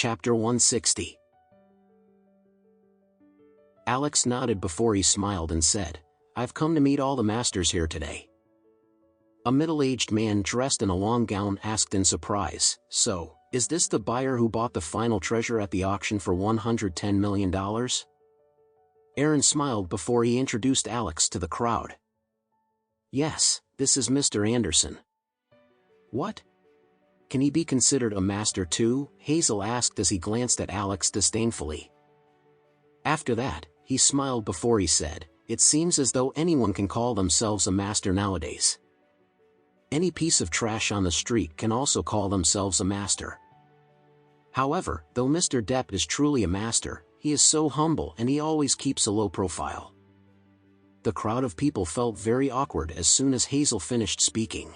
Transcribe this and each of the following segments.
Chapter 160. Alex nodded before he smiled and said, "I've come to meet all the masters here today." A middle-aged man dressed in a long gown asked in surprise, "So, is this the buyer who bought the final treasure at the auction for $110 million? Aaron smiled before he introduced Alex to the crowd. "Yes, this is Mr. Anderson." "What? Can he be considered a master too?" Hazel asked as he glanced at Alex disdainfully. After that, he smiled before he said, "It seems as though anyone can call themselves a master nowadays. Any piece of trash on the street can also call themselves a master. However, though Mr. Depp is truly a master, he is so humble and he always keeps a low profile." The crowd of people felt very awkward as soon as Hazel finished speaking.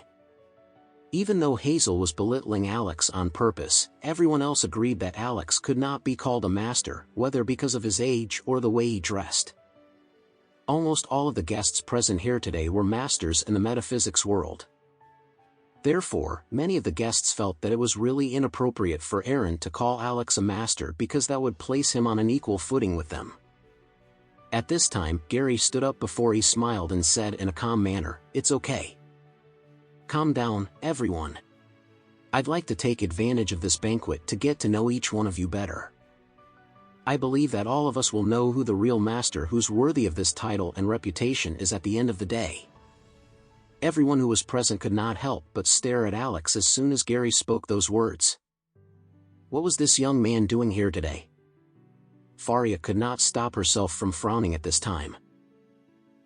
Even though Hazel was belittling Alex on purpose, everyone else agreed that Alex could not be called a master, whether because of his age or the way he dressed. Almost all of the guests present here today were masters in the metaphysics world. Therefore, many of the guests felt that it was really inappropriate for Aaron to call Alex a master because that would place him on an equal footing with them. At this time, Gary stood up before he smiled and said in a calm manner, "It's okay. Calm down, everyone. I'd like to take advantage of this banquet to get to know each one of you better. I believe that all of us will know who the real master who's worthy of this title and reputation is at the end of the day." Everyone who was present could not help but stare at Alex as soon as Gary spoke those words. What was this young man doing here today? Faria could not stop herself from frowning at this time.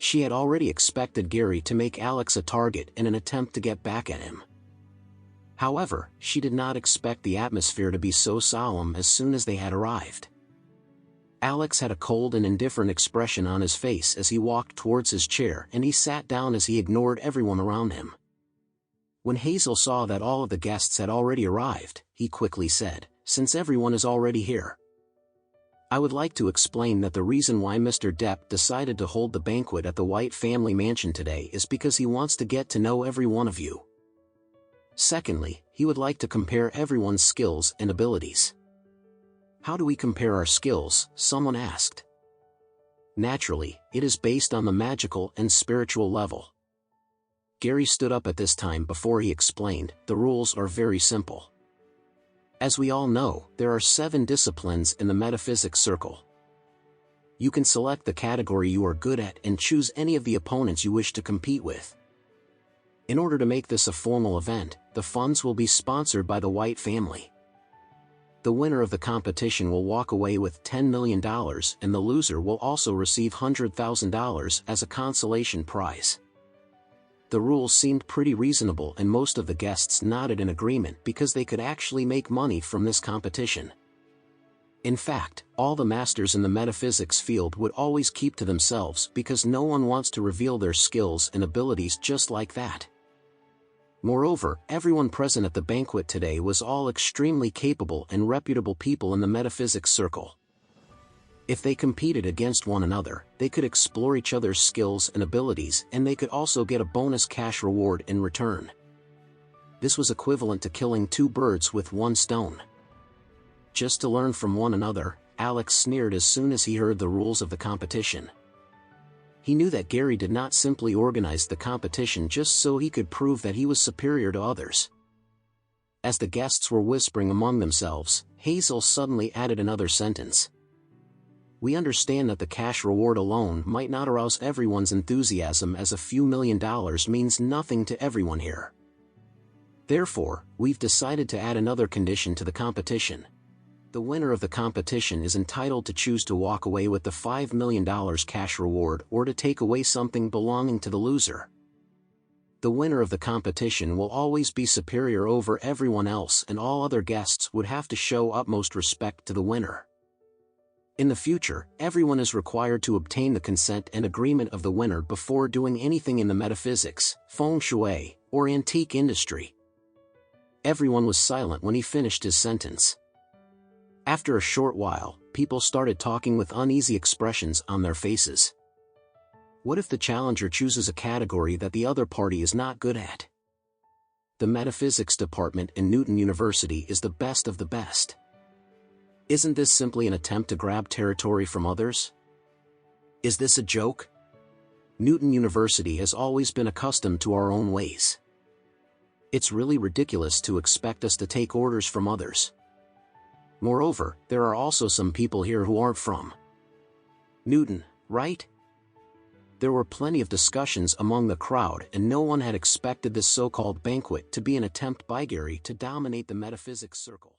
She had already expected Gary to make Alex a target in an attempt to get back at him. However, she did not expect the atmosphere to be so solemn as soon as they had arrived. Alex had a cold and indifferent expression on his face as he walked towards his chair and he sat down as he ignored everyone around him. When Hazel saw that all of the guests had already arrived, he quickly said, "Since everyone is already here, I would like to explain that the reason why Mr. Depp decided to hold the banquet at the White family mansion today is because he wants to get to know every one of you. Secondly, he would like to compare everyone's skills and abilities." "How do we compare our skills?" someone asked. "Naturally, it is based on the magical and spiritual level." Gary stood up at this time before he explained, "The rules are very simple. As we all know, there are 7 disciplines in the metaphysics circle. You can select the category you are good at and choose any of the opponents you wish to compete with. In order to make this a formal event, the funds will be sponsored by the White family. The winner of the competition will walk away with $10 million and the loser will also receive $100,000 as a consolation prize." The rules seemed pretty reasonable and most of the guests nodded in agreement because they could actually make money from this competition. In fact, all the masters in the metaphysics field would always keep to themselves because no one wants to reveal their skills and abilities just like that. Moreover, everyone present at the banquet today was all extremely capable and reputable people in the metaphysics circle. If they competed against one another, they could explore each other's skills and abilities and they could also get a bonus cash reward in return. This was equivalent to killing 2 birds with 1 stone. Just to learn from one another, Alex sneered as soon as he heard the rules of the competition. He knew that Gary did not simply organize the competition just so he could prove that he was superior to others. As the guests were whispering among themselves, Hazel suddenly added another sentence. "We understand that the cash reward alone might not arouse everyone's enthusiasm as a few $1,000,000 means nothing to everyone here. Therefore, we've decided to add another condition to the competition. The winner of the competition is entitled to choose to walk away with the $5 million cash reward or to take away something belonging to the loser. The winner of the competition will always be superior over everyone else and all other guests would have to show utmost respect to the winner. In the future, everyone is required to obtain the consent and agreement of the winner before doing anything in the metaphysics, feng shui, or antique industry." Everyone was silent when he finished his sentence. After a short while, people started talking with uneasy expressions on their faces. What if the challenger chooses a category that the other party is not good at? The metaphysics department in Newton University is the best of the best. Isn't this simply an attempt to grab territory from others? Is this a joke? Newton University has always been accustomed to our own ways. It's really ridiculous to expect us to take orders from others. Moreover, there are also some people here who aren't from Newton, right? There were plenty of discussions among the crowd, and no one had expected this so-called banquet to be an attempt by Gary to dominate the metaphysics circle.